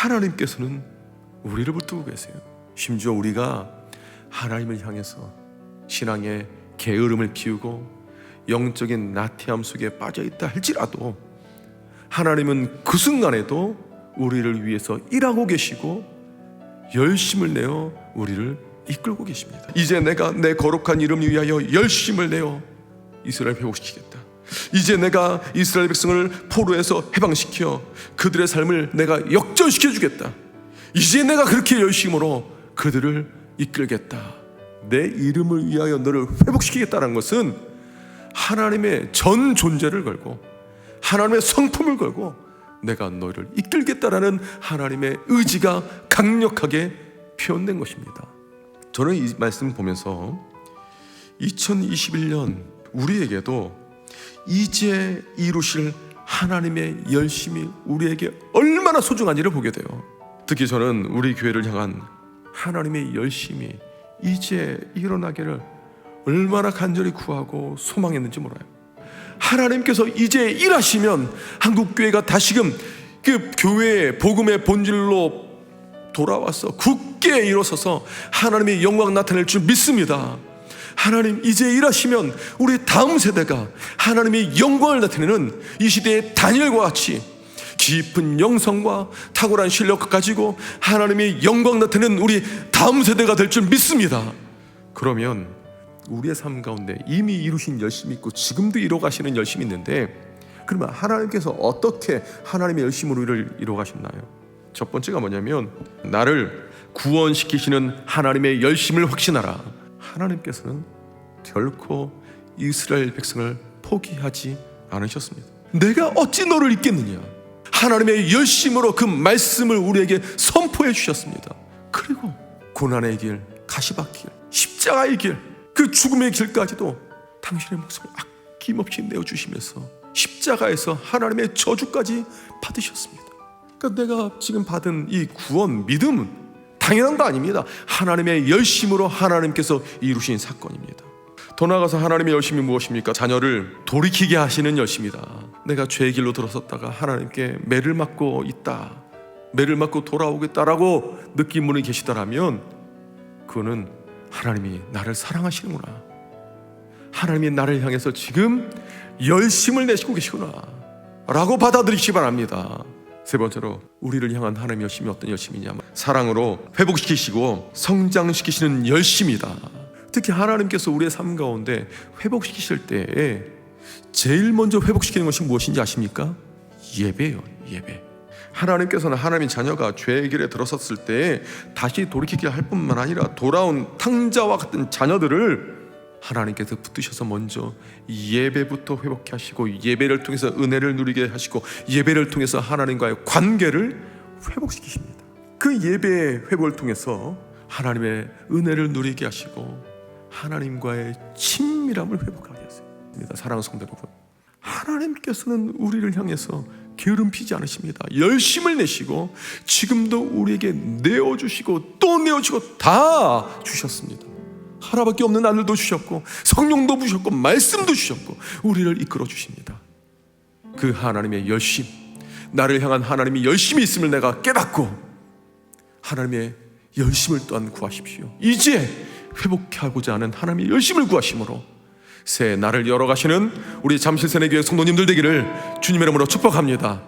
하나님께서는 우리를 붙들고 계세요. 심지어 우리가 하나님을 향해서 신앙의 게으름을 피우고 영적인 나태함 속에 빠져있다 할지라도 하나님은 그 순간에도 우리를 위해서 일하고 계시고 열심을 내어 우리를 이끌고 계십니다. 이제 내가 내 거룩한 이름을 위하여 열심을 내어 이스라엘 회복시키겠다. 이제 내가 이스라엘 백성을 포로에서 해방시켜 그들의 삶을 내가 역전시켜 주겠다. 이제 내가 그렇게 열심으로 그들을 이끌겠다. 내 이름을 위하여 너를 회복시키겠다는 것은 하나님의 전 존재를 걸고 하나님의 성품을 걸고 내가 너를 이끌겠다라는 하나님의 의지가 강력하게 표현된 것입니다. 저는 이 말씀을 보면서 2021년 우리에게도 이제 이루실 하나님의 열심이 우리에게 얼마나 소중한지를 보게 돼요. 특히 저는 우리 교회를 향한 하나님의 열심이 이제 일어나기를 얼마나 간절히 구하고 소망했는지 몰라요. 하나님께서 이제 일하시면 한국교회가 다시금 그 교회의 복음의 본질로 돌아와서 굳게 일어서서 하나님의 영광 나타낼 줄 믿습니다. 하나님 이제 일하시면 우리 다음 세대가 하나님의 영광을 나타내는 이 시대의 다니엘과 같이 깊은 영성과 탁월한 실력 가지고 하나님의 영광 나타내는 우리 다음 세대가 될 줄 믿습니다. 그러면 우리의 삶 가운데 이미 이루신 열심이 있고 지금도 이뤄가시는 열심이 있는데, 그러면 하나님께서 어떻게 하나님의 열심으로 이뤄가셨나요? 첫 번째가 뭐냐면 나를 구원시키시는 하나님의 열심을 확신하라. 하나님께서는 결코 이스라엘 백성을 포기하지 않으셨습니다. 내가 어찌 너를 잊겠느냐. 하나님의 열심으로 그 말씀을 우리에게 선포해 주셨습니다. 그리고 고난의 길, 가시밭 길, 십자가의 길, 그 죽음의 길까지도 당신의 목숨을 아낌없이 내어주시면서 십자가에서 하나님의 저주까지 받으셨습니다. 그러니까 내가 지금 받은 이 구원, 믿음은 당연한 거 아닙니다. 하나님의 열심으로 하나님께서 이루신 사건입니다. 더 나아가서 하나님의 열심이 무엇입니까? 자녀를 돌이키게 하시는 열심이다. 내가 죄의 길로 들어섰다가 하나님께 매를 맞고 있다, 매를 맞고 돌아오겠다라고 느낀 분이 계시다라면 그거는 하나님이 나를 사랑하시는구나, 하나님이 나를 향해서 지금 열심을 내시고 계시구나 라고 받아들이시기 바랍니다. 세 번째로 우리를 향한 하나님의 열심이 어떤 열심이냐면 사랑으로 회복시키시고 성장시키시는 열심이다. 특히 하나님께서 우리의 삶 가운데 회복시키실 때에 제일 먼저 회복시키는 것이 무엇인지 아십니까? 예배예요. 예배. 하나님께서는 하나님의 자녀가 죄의 길에 들어섰을 때 다시 돌이키게 할 뿐만 아니라 돌아온 탕자와 같은 자녀들을 하나님께서 붙드셔서 먼저 예배부터 회복케 하시고 예배를 통해서 은혜를 누리게 하시고 예배를 통해서 하나님과의 관계를 회복시키십니다. 그 예배의 회복을 통해서 하나님의 은혜를 누리게 하시고 하나님과의 친밀함을 회복하게 하십니다. 사랑하는 성도 여러분, 하나님께서는 우리를 향해서 게으름 피지 않으십니다. 열심을 내시고 지금도 우리에게 내어주시고 또 내어주시고 다 주셨습니다. 하나밖에 없는 아들도 주셨고 성령도 주셨고 말씀도 주셨고 우리를 이끌어 주십니다. 그 하나님의 열심, 나를 향한 하나님의 열심이 있음을 내가 깨닫고 하나님의 열심을 또한 구하십시오. 이제 회복하고자 하는 하나님의 열심을 구하심으로 새 날을 열어가시는 우리 잠실산의 교회 성도님들 되기를 주님의 이름으로 축복합니다.